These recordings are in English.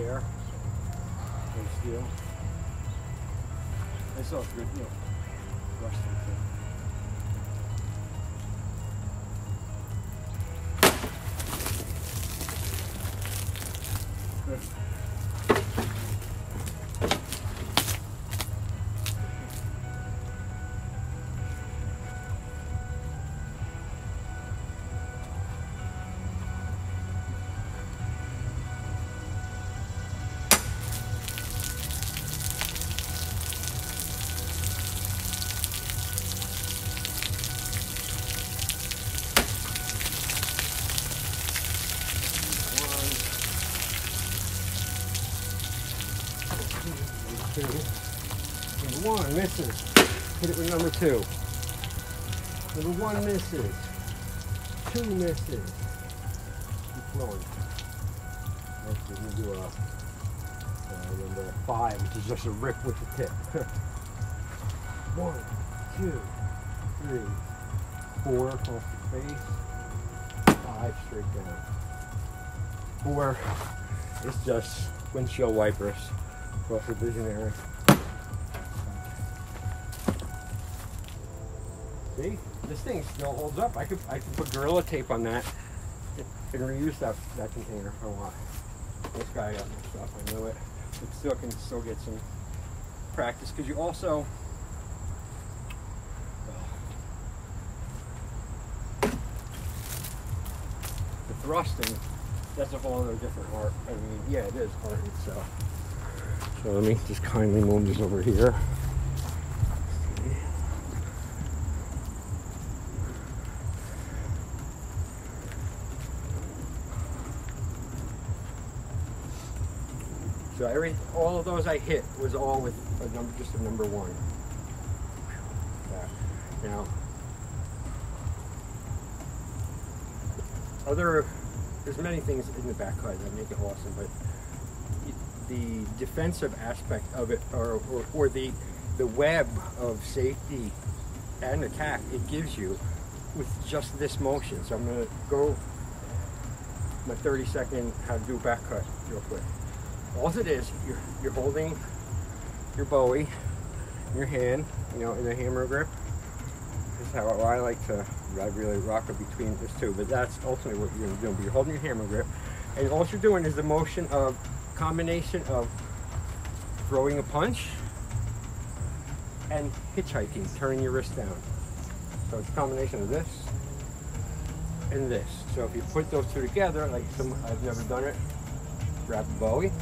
air and steel. It's also good, you know, thrusting too. Good. Number one misses. Hit it with number two. Number one misses. Two misses. Keep flowing. Next we're going to do number five, which is just a rip with the tip. 1, 2, 3, 4 across the face. 5 straight down. 4 is just windshield wipers across the visionary. See, this thing still holds up. I could put Gorilla Tape on that and reuse that container if I want. This guy got mixed up, I know it. But still can get some practice because you also the thrusting. That's a whole other different art. I mean, yeah, it is art itself. So let me just kindly move this over here. So all of those I hit was all with a number, just a number one. Now, there's many things in the back cut that make it awesome, but the defensive aspect of it, or the web of safety and attack it gives you with just this motion. So I'm going to go my 30-second how to do back cut real quick. All it is, you're holding your Bowie in your hand, you know, in a hammer grip. This is how I like to. I really rock it between this two, but that's ultimately what you're doing. But you're holding your hammer grip, and all you're doing is the motion of combination of throwing a punch and hitchhiking, turning your wrist down. So it's a combination of this and this. So if you put those two together, like I've never done it, grab the Bowie.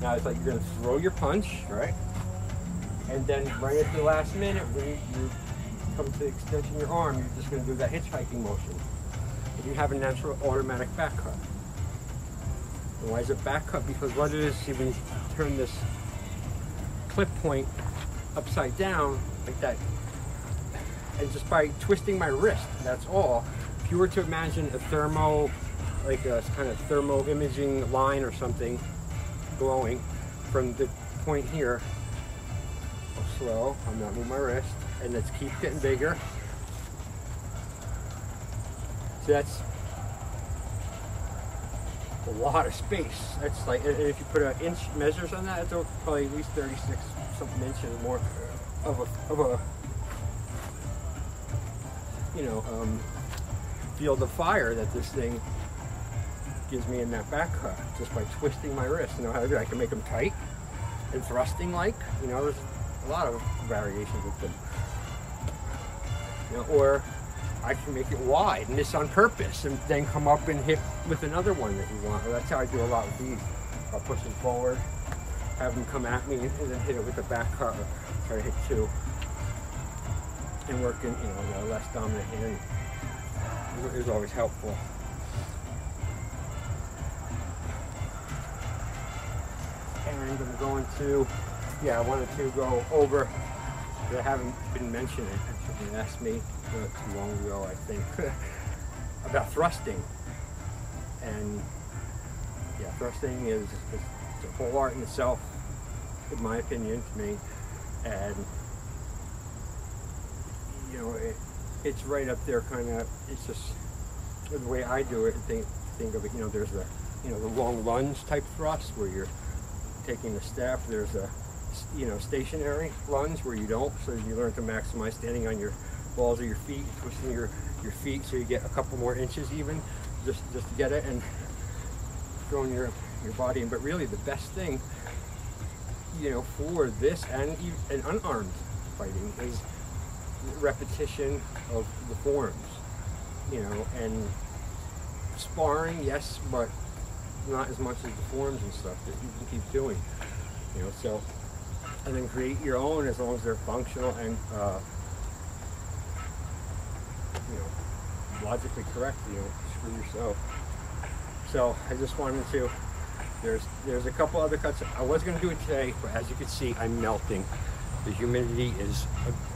Now it's like you're going to throw your punch, right? And then right at the last minute, when you come to the extension of your arm, you're just going to do that hitchhiking motion. If you have a natural automatic back cut. And why is it back cut? Because what it is, when you turn this clip point upside down like that, and just by twisting my wrist, that's all. If you were to imagine a thermo, like a kind of thermo imaging line or something glowing from the point here, slow, I'm not moving my wrist, and let's keep getting bigger. So that's a lot of space. That's like, if you put an inch measures on that, it's probably at least 36 something inches more of a you know, field of fire that this thing gives me in that back cut, just by twisting my wrist. You know how to do? I can make them tight and thrusting like, you know, there's a lot of variations with them. You know, or I can make it wide, miss on purpose, and then come up and hit with another one that you want. Well, that's how I do a lot with these. I'll push them forward, have them come at me, and then hit it with the back cut, or try to hit two. And working, you know, a less dominant hand is always helpful. And I'm going to go into, I wanted to go over, I haven't been mentioning it, someone asked me not too long ago, I think, about thrusting. And yeah, thrusting is a whole art in itself, in my opinion, to me. And you know, it's right up there, kind of. It's just the way I do it. And think of it. You know, there's the, you know, the long lunge type thrust where you're taking the step. There's a, you know, stationary lunge where you don't, so you learn to maximize standing on your balls of your feet, twisting your feet so you get a couple more inches even, just to get it, and throwing your body in. But really the best thing, you know, for this and unarmed fighting is repetition of the forms, you know, and sparring, yes, but not as much as the forms and stuff that you can keep doing, you know. So, and then create your own as long as they're functional and you know, logically correct. You know, screw yourself. So I just wanted to. There's a couple other cuts. I was going to do it today, but as you can see, I'm melting. The humidity is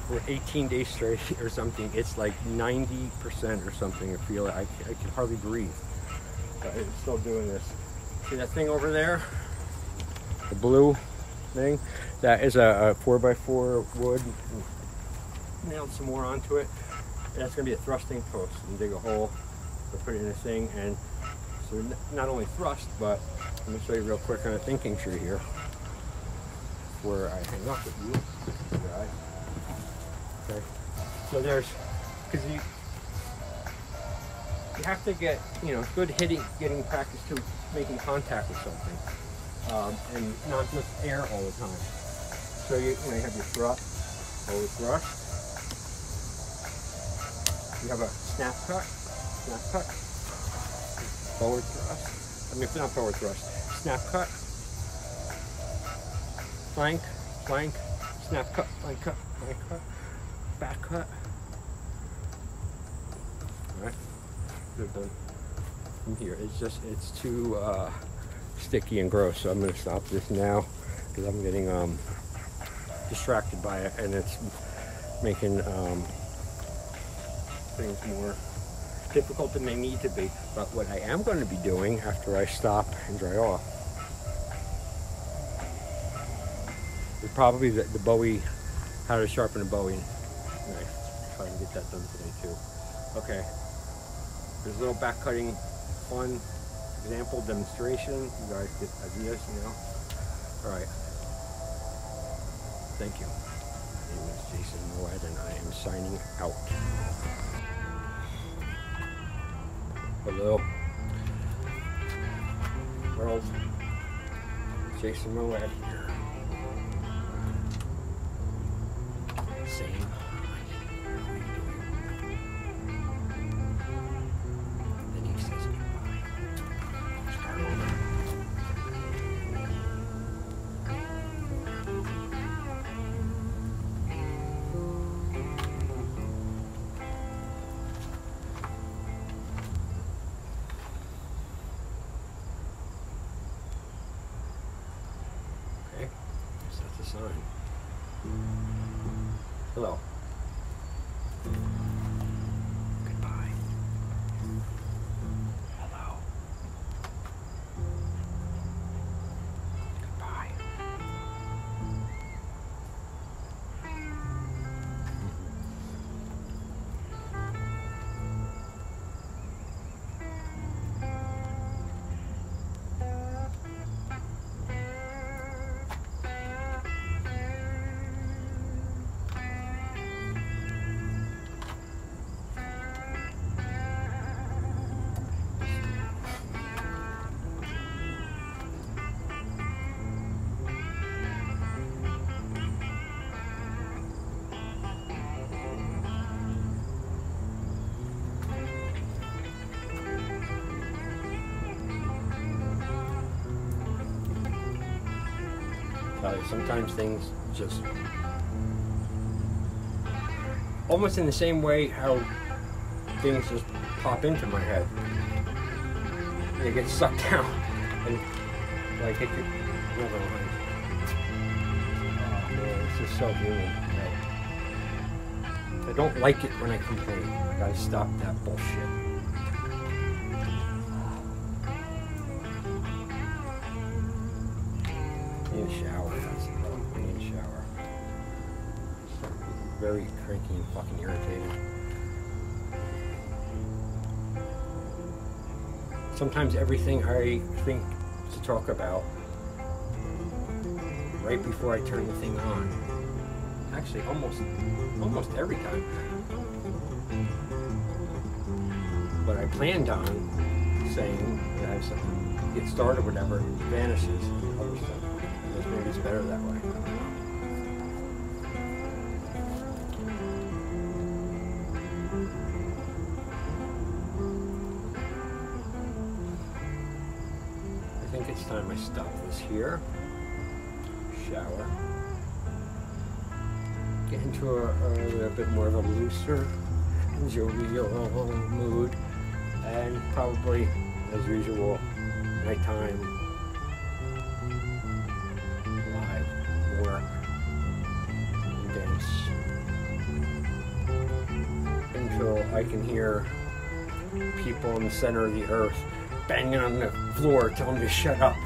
for 18 days straight or something. It's like 90% or something. I feel it. I can hardly breathe. But I'm still doing this. See that thing over there? The blue thing? That is a 4x4 wood. Nailed some more onto it. That's going to be a thrusting post. And dig a hole to put it in a thing. And so not only thrust, but let me show you real quick on a thinking tree here where I hang up with you. Right. Okay. So there's, because you have to get, you know, good getting practice to making contact with something, and not just air all the time. So you have your thrust, forward thrust. You have a snap cut, forward thrust. I mean, not forward thrust, snap cut, flank, snap cut, flank cut, back cut. All right, they're done. From here, it's too sticky and gross, so I'm going to stop this now because I'm getting distracted by it, and it's making things more difficult than they need to be. But what I am going to be doing after I stop and dry off is probably the Bowie, how to sharpen a Bowie knife. Try and get that done today too. Okay, there's a little back cutting fun example demonstration. You guys get ideas, you know. All right, thank you. My name is Jason Mowad, and I am signing out. Hello world, Jason Mowad here. Saying hi. How are you doing? Then he says goodbye. Start over. That's a sign. Hello. Goodbye. Hello. Goodbye. Sometimes things just almost in the same way how things just pop into my head. They get sucked down and like it could never mind. Oh man, it's just so human. I don't like it when I complain. I gotta stop that bullshit. In the shower, that's the problem. I need a shower. Very cranky and fucking irritated. Sometimes everything I think to talk about right before I turn the thing on. Actually, almost every time. What I planned on saying that I have something get started, whatever, vanishes. Other stuff. Maybe it's better that way. I think it's time I stop this here. Shower. Get into a bit more of a looser, jovial mood, and probably, as usual, nighttime live work and dance until I can hear people in the center of the earth banging on the floor telling me to shut up.